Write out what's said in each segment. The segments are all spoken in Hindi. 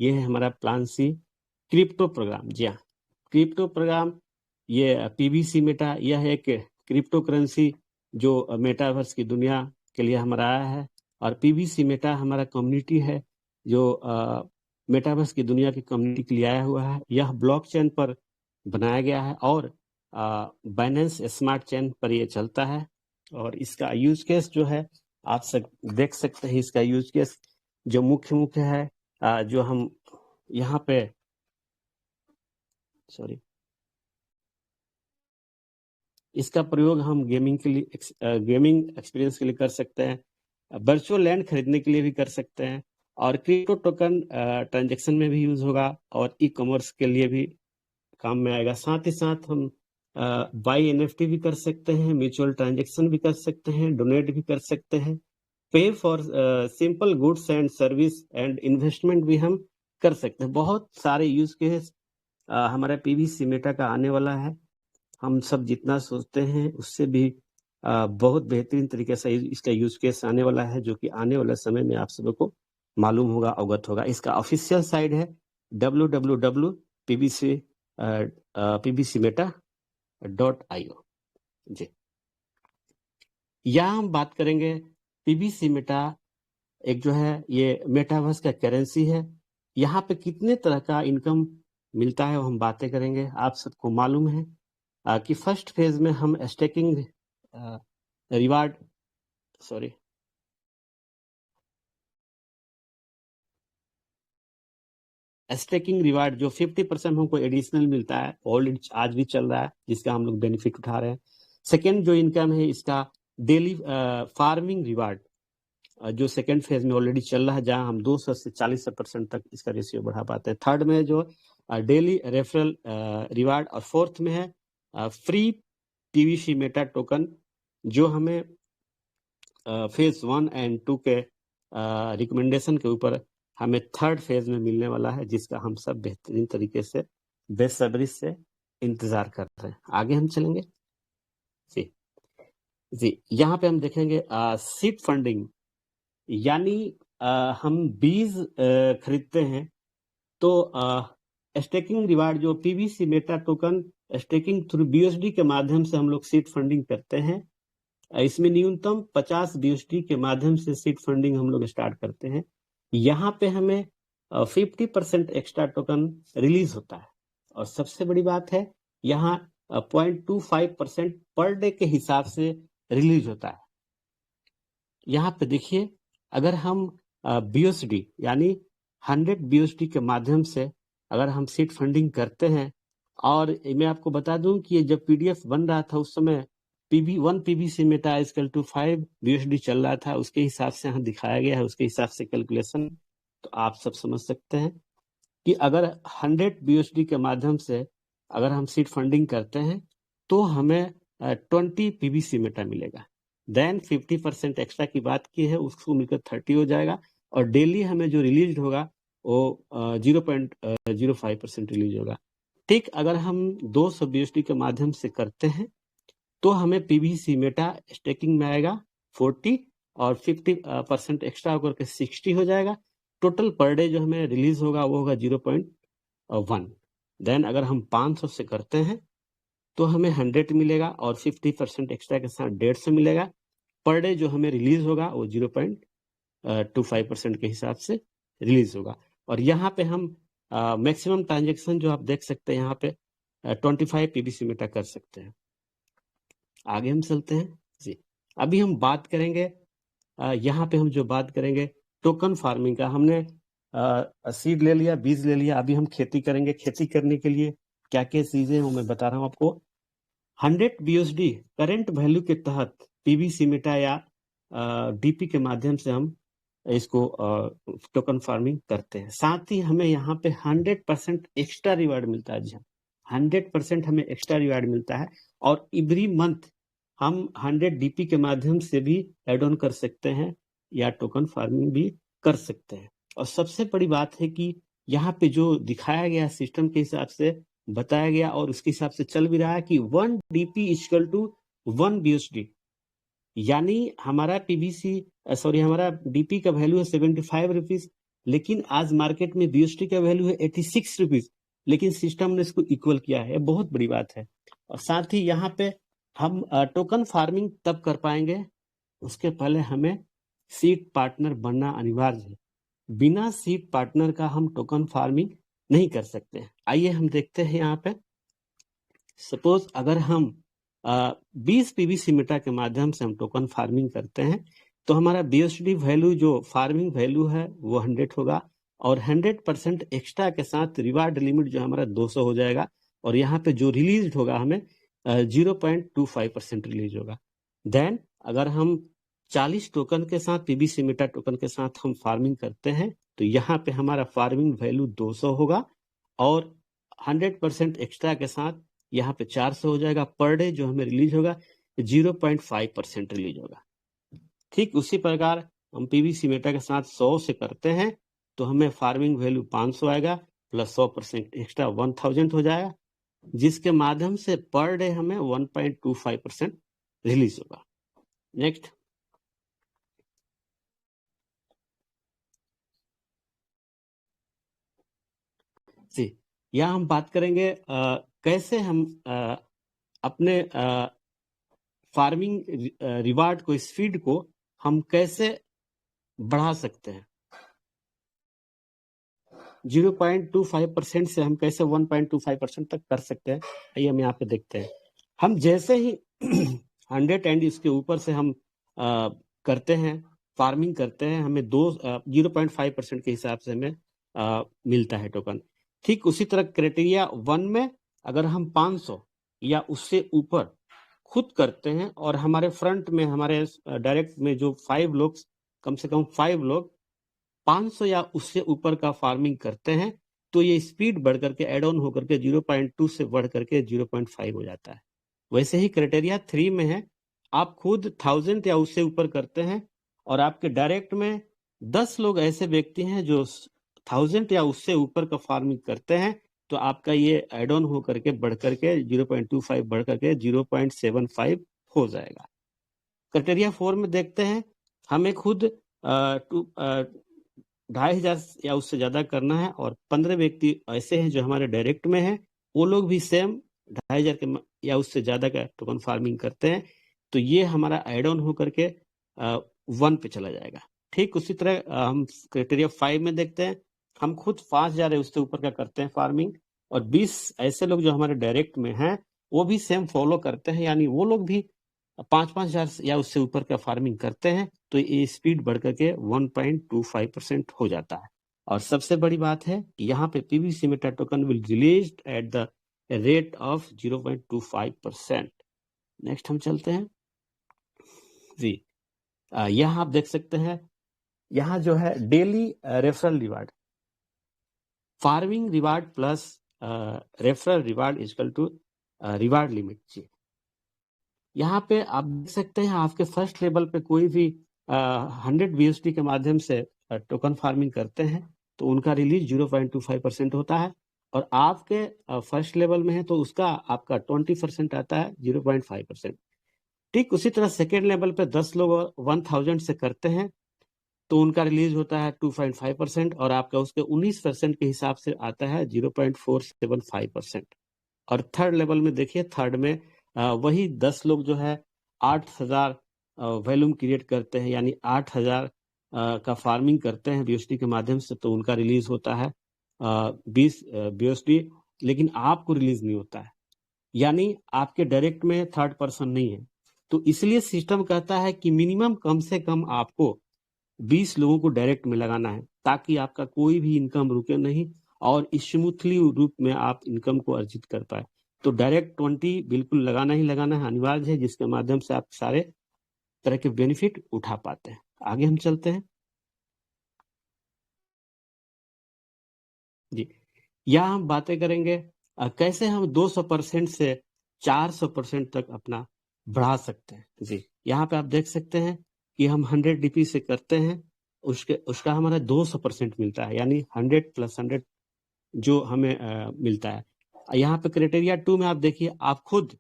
ये है हमारा प्लान सी क्रिप्टो प्रोग्राम। जी हाँ, क्रिप्टो प्रोग्राम, ये पीबीसी मेटा, यह एक क्रिप्टो करेंसी जो मेटावर्स की दुनिया के लिए हमारा आया है। और पीबीसी मेटा हमारा कम्युनिटी है जो मेटावर्स की दुनिया की कम्युनिटी के लिए आया हुआ है। यह ब्लॉकचेन पर बनाया गया है और बाइनेंस स्मार्ट चेन पर ये चलता है। और इसका यूज केस जो है आप सब देख सकते हैं। इसका यूज केस जो मुख्य है, जो हम यहाँ पे इसका प्रयोग हम गेमिंग के लिए, गेमिंग एक्सपीरियंस के लिए कर सकते हैं, वर्चुअल लैंड खरीदने के लिए भी कर सकते हैं, और क्रिप्टो टोकन ट्रांजैक्शन में भी यूज होगा और ई कॉमर्स के लिए भी काम में आएगा। साथ ही साथ हम बाई एनएफटी भी कर सकते हैं, म्यूचुअल ट्रांजैक्शन भी कर सकते हैं, डोनेट भी कर सकते हैं, पे for simple goods and service and investment भी हम कर सकते हैं। बहुत सारे यूज केस हमारे पीबीसी मेटा का आने वाला है। हम सब जितना सोचते हैं उससे भी बहुत बेहतरीन तरीके से इसका यूज केस आने वाला है, जो कि आने वाले समय में आप सबको को मालूम होगा, अवगत होगा। इसका ऑफिशियल साइट है www.pbcmeta.io। जी, यहाँ हम बात करेंगे पीबीसी मेटा एक जो है ये मेटावर्स का करेंसी है। यहाँ पे कितने तरह का इनकम मिलता है वो हम बातें करेंगे। आप सबको मालूम है कि फर्स्ट फेज में हम स्टेकिंग रिवार्ड स्टेकिंग रिवार्ड जो 50% हमको एडिशनल मिलता है, ऑलरेडी आज भी चल रहा है, जिसका हम लोग बेनिफिट उठा रहे हैं। सेकेंड जो इनकम है इसका डेली फार्मिंग रिवार्ड, जो सेकेंड फेज में ऑलरेडी चल रहा है, जहां हम 200 से 40% तक इसका रेशियो बढ़ा पाते हैं। थर्ड में जो डेली रेफरल रिवार्ड, और फोर्थ में है फ्री पीवीसी मेटा टोकन, जो हमें फेज 1 एंड 2 के रिकमेंडेशन के ऊपर हमें थर्ड फेज में मिलने वाला है, जिसका हम सब बेहतरीन तरीके से बेसब्री से इंतजार कर रहे हैं। आगे हम चलेंगे जी। यहाँ पे हम देखेंगे सीड फंडिंग, यानी हम बीज खरीदते हैं तो स्टेकिंग रिवार्ड जो PVC Meta token staking through BSD के माध्यम से हम लोग सीड फंडिंग करते हैं। इसमें न्यूनतम 50 बीएसडी के माध्यम से सीड फंडिंग हम लोग स्टार्ट करते हैं। यहाँ पे हमें 50% एक्स्ट्रा टोकन रिलीज होता है, और सबसे बड़ी बात है यहाँ 0.25% पर डे के हिसाब से रिलीज होता है। यहाँ पे देखिए, अगर हम बीएसडी यानी 100 बीएसडी के माध्यम से अगर हम सीड फंडिंग करते हैं, और मैं आपको बता दूं कि ये जब पीडीएफ बन रहा था उस समय one PVC meter equal to 5 BSD चल रहा था, उसके हिसाब से यहाँ दिखाया गया है, उसके हिसाब से कैलकुलेशन। तो आप सब समझ सकते हैं कि अगर 100 बीएसडी के माध्यम से अगर हम सीड फंडिंग करते हैं तो हमें 20 पीबीसी मेटा मिलेगा। देन 50% एक्स्ट्रा की बात की है, उसको मिलकर 30 हो जाएगा, और डेली हमें जो रिलीज होगा वो 0.05% रिलीज होगा। ठीक, अगर हम 200 बीएसडी के माध्यम से करते हैं तो हमें पीबीसी मेटा स्टेकिंग में आएगा 40, और 50% एक्स्ट्रा होकर के 60 हो जाएगा। टोटल पर डे जो हमें रिलीज होगा वो होगा 0.1। देन अगर हम 500 से करते हैं तो हमें 100 मिलेगा, और 50% एक्स्ट्रा के साथ 150 मिलेगा। पर डे जो हमें रिलीज होगा वो 0.25% के हिसाब से रिलीज होगा। और यहाँ पे हम मैक्सिमम ट्रांजेक्शन जो आप देख सकते हैं यहाँ पे 25 पीबीसी मेटा कर सकते हैं। आगे हम चलते हैं जी। अभी हम बात करेंगे यहाँ पे हम जो बात करेंगे टोकन फार्मिंग का। हमने सीड ले लिया, बीज ले लिया, अभी हम खेती करेंगे। खेती करने के लिए क्या क्या चीजें हैं वो मैं बता रहा हूँ आपको। 100 बीएसडी करंट वैल्यू के तहत पीबीसी मेटा या डीपी के माध्यम से हम इसको टोकन फार्मिंग करते हैं। साथ ही हमें यहाँ पे 100% एक्स्ट्रा रिवार्ड मिलता है। जी हाँ, 100% हमें एक्स्ट्रा रिवार्ड मिलता है, और एवरी मंथ हम 100 डीपी के माध्यम से भी एड ऑन कर सकते हैं या टोकन फार्मिंग भी कर सकते हैं। और सबसे बड़ी बात है कि यहाँ पे जो दिखाया गया सिस्टम के हिसाब से बताया गया और उसके हिसाब से चल भी रहा है कि 1 डीपी इक्वल टू 1 बीएसडी, यानी हमारा हमारा डीपी का वैल्यू है 75 रुपीज, लेकिन आज मार्केट में BST का वैल्यू है 86 रुपीज, लेकिन सिस्टम ने इसको इक्वल किया है, बहुत बड़ी बात है। और साथ ही यहाँ पे हम टोकन फार्मिंग तब कर पाएंगे, उसके पहले हमें सीड पार्टनर बनना अनिवार्य है। बिना सीड पार्टनर का हम टोकन फार्मिंग नहीं कर सकते। आइए हम देखते हैं यहाँ पे। सपोज अगर हम 20 PVC मीटर के माध्यम से हम टोकन फार्मिंग करते हैं, तो हमारा BSD वैल्यू जो फार्मिंग वैल्यू है वो 100 होगा, और 100% एक्स्ट्रा के साथ रिवार्ड लिमिट जो हमारा 200 हो जाएगा, और यहाँ पे जो रिलीज होगा हमें 0.25% रिलीज होगा। देन अगर हम 40 टोकन के साथ PVC मीटर टोकन के साथ हम फार्मिंग करते हैं, तो यहाँ पे हमारा फार्मिंग वैल्यू 200 होगा, और 100% एक्स्ट्रा के साथ यहाँ पे 400 हो जाएगा। पर डे जो हमें रिलीज होगा 0.5% रिलीज होगा। ठीक उसी प्रकार हम PVC मीटर के साथ 100 से करते हैं, तो हमें फार्मिंग वैल्यू 500 आएगा, प्लस 100% एक्स्ट्रा 1000 हो जाएगा, जिसके माध्यम से पर डे हमें 1.25% रिलीज होगा। नेक्स्ट, जी, यहाँ हम बात करेंगे कैसे हम अपने फार्मिंग रिवार्ड को, इस फीड को हम कैसे बढ़ा सकते हैं। 0.25% से हम कैसे 1.25% तक कर सकते हैं, आइए हम यहाँ पे देखते हैं। हम जैसे ही 100 एंड इसके ऊपर से हम करते हैं, फार्मिंग करते हैं, हमें 0.5% के हिसाब से हमें मिलता है टोकन। ठीक उसी तरह क्राइटेरिया 1 में अगर हम 500 या उससे ऊपर खुद करते हैं, और हमारे फ्रंट में, हमारे डायरेक्ट में जो 5 लोग, कम से कम 5 लोग 500 या उससे ऊपर का फार्मिंग करते हैं, तो ये स्पीड बढ़ करके एड ऑन होकर के 0.2 से बढ़ करके 0.5 हो जाता है। वैसे ही क्राइटेरिया 3 में है, आप खुद 1000 या उससे ऊपर करते हैं, और आपके डायरेक्ट में 10 लोग ऐसे व्यक्ति हैं जो 1000 या उससे ऊपर का फार्मिंग करते हैं, तो आपका ये एड ऑन होकर के बढ़ करके 0.25 बढ़ करके 0.75 हो जाएगा। क्राइटेरिया 4 में देखते हैं, हमें खुद 2500 या उससे ज्यादा करना है, और 15 व्यक्ति ऐसे हैं जो हमारे डायरेक्ट में हैं, वो लोग भी सेम 2500 के या उससे ज्यादा का टोकन फार्मिंग करते हैं, तो ये हमारा एड ऑन होकर के 1 पे चला जाएगा। ठीक उसी तरह हम क्राइटेरिया 5 में देखते हैं, हम खुद 5000 या उससे ऊपर का करते हैं फार्मिंग, और 20 ऐसे लोग जो हमारे डायरेक्ट में हैं वो भी सेम फॉलो करते हैं, यानी वो लोग भी 5,000 या उससे ऊपर का फार्मिंग करते हैं, तो ये स्पीड बढ़ करके 1.25% हो जाता है। और सबसे बड़ी बात है कि यहाँ पे PVC meter token will released at the rate of 0.25%। Next हम चलते हैं जी। यहाँ आप देख सकते हैं, यहाँ जो है daily referral reward, farming reward plus referral reward equal to reward limit जी। यहाँ पे आप देख सकते हैं, आपके फर्स्ट लेवल पे कोई भी 100 BSD के माध्यम से टोकन फार्मिंग करते हैं, तो उनका रिलीज 0.25% होता है, और आपके फर्स्ट लेवल में है तो उसका आपका 20% आता है, 0.5%। ठीक उसी तरह सेकेंड लेवल पे 10 लोग 1000 से करते हैं, तो उनका रिलीज होता है 2.5%, और आपका उसके 19% के हिसाब से आता है 0.475%। और थर्ड लेवल में देखिए, थर्ड में वही 10 लोग जो है 8000 वॉल्यूम क्रिएट करते हैं, यानी 8000 का फार्मिंग करते हैं BSD के माध्यम से, तो उनका रिलीज होता है 20 BSD, लेकिन आपको रिलीज नहीं होता है, यानी आपके डायरेक्ट में थर्ड पर्सन नहीं है। तो इसलिए सिस्टम कहता है कि मिनिमम कम से कम आपको 20 लोगों को डायरेक्ट में लगाना है, ताकि आपका कोई भी इनकम रुके नहीं, और स्मूथली रूप में आप इनकम को अर्जित कर पाए। तो डायरेक्ट 20 बिल्कुल लगाना ही लगाना है, अनिवार्य है, जिसके माध्यम से आप सारे तरह के बेनिफिट उठा पाते हैं। आगे हम चलते हैं जी। यहाँ हम बातें करेंगे कैसे हम 200% से 400% तक अपना बढ़ा सकते हैं जी। यहाँ पे आप देख सकते हैं कि हम 100 DP से करते हैं, उसका हमारा 200% मिलता है, यानी 100 + 100 जो हमें मिलता है। यहाँ पे क्राइटेरिया 2 में आप देखिए, आप खुद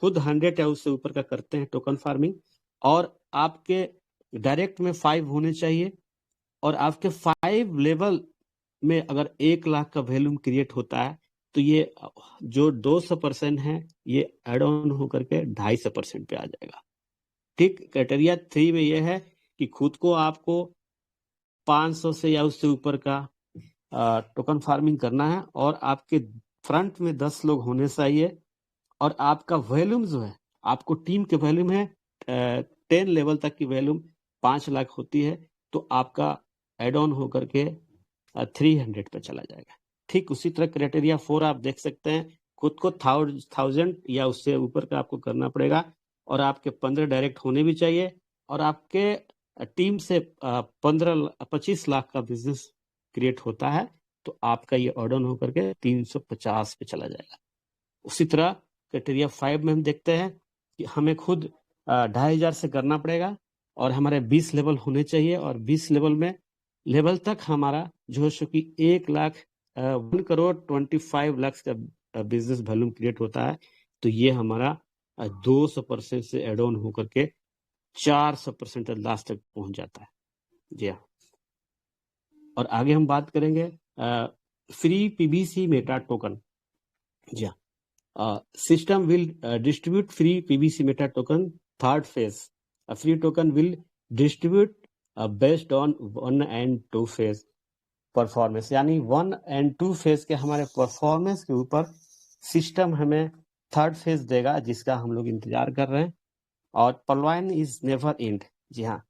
100 या उससे ऊपर का करते हैं टोकन फार्मिंग, और आपके डायरेक्ट में 5 होने चाहिए, और आपके 5 लेवल में अगर 1 लाख का वैल्यूम क्रिएट होता है तो ये जो 200% है ये एड ऑन होकर के 250% पे आ जाएगा। ठीक, क्राइटेरिया 3 में ये है कि खुद को आपको 500 से या उससे ऊपर का टोकन फार्मिंग करना है और आपके फ्रंट में 10 लोग होने चाहिए और आपका वॉल्यूम जो है, आपको टीम के वॉल्यूम है 10 लेवल तक की वॉल्यूम 5 लाख होती है तो आपका एड ऑन होकर के 300 पे चला जाएगा। ठीक उसी तरह क्राइटेरिया 4 आप देख सकते हैं, खुद को 1000 या उससे ऊपर का आपको करना पड़ेगा और आपके 15 डायरेक्ट होने भी चाहिए और आपके टीम से 25 लाख का बिजनेस क्रिएट होता है तो आपका ये एड ऑन होकर के 350 पे चला जाएगा। उसी तरह क्राइटेरिया 5 में हम देखते हैं कि हमें खुद 2500 से करना पड़ेगा और हमारे 20 लेवल होने चाहिए और 20 लेवल तक हमारा जो है सो कि 1,25 लाख का बिजनेस वॉल्यूम क्रिएट होता है तो ये हमारा 200% से एड ऑन होकर के 400% लास्ट तक पहुंच जाता है। जी हाँ, और आगे हम बात करेंगे फ्री पीबीसी मेटा टोकन। जी हाँ, system will distribute free PBC meta token third phase. A free token will distribute based on 1 and 2 phase performance, यानी 1 and 2 फेज के हमारे परफॉर्मेंस के ऊपर सिस्टम हमें थर्ड फेज देगा जिसका हम लोग इंतजार कर रहे हैं। और पलवाइन इज नेवर एंड। जी हाँ,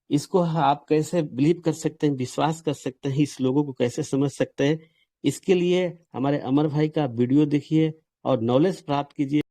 इसको आप कैसे बिलीव कर सकते हैं, विश्वास कर सकते हैं, इस लोगों को कैसे समझ सकते हैं, इसके लिए हमारे अमर भाई का वीडियो देखिए और नॉलेज प्राप्त कीजिए।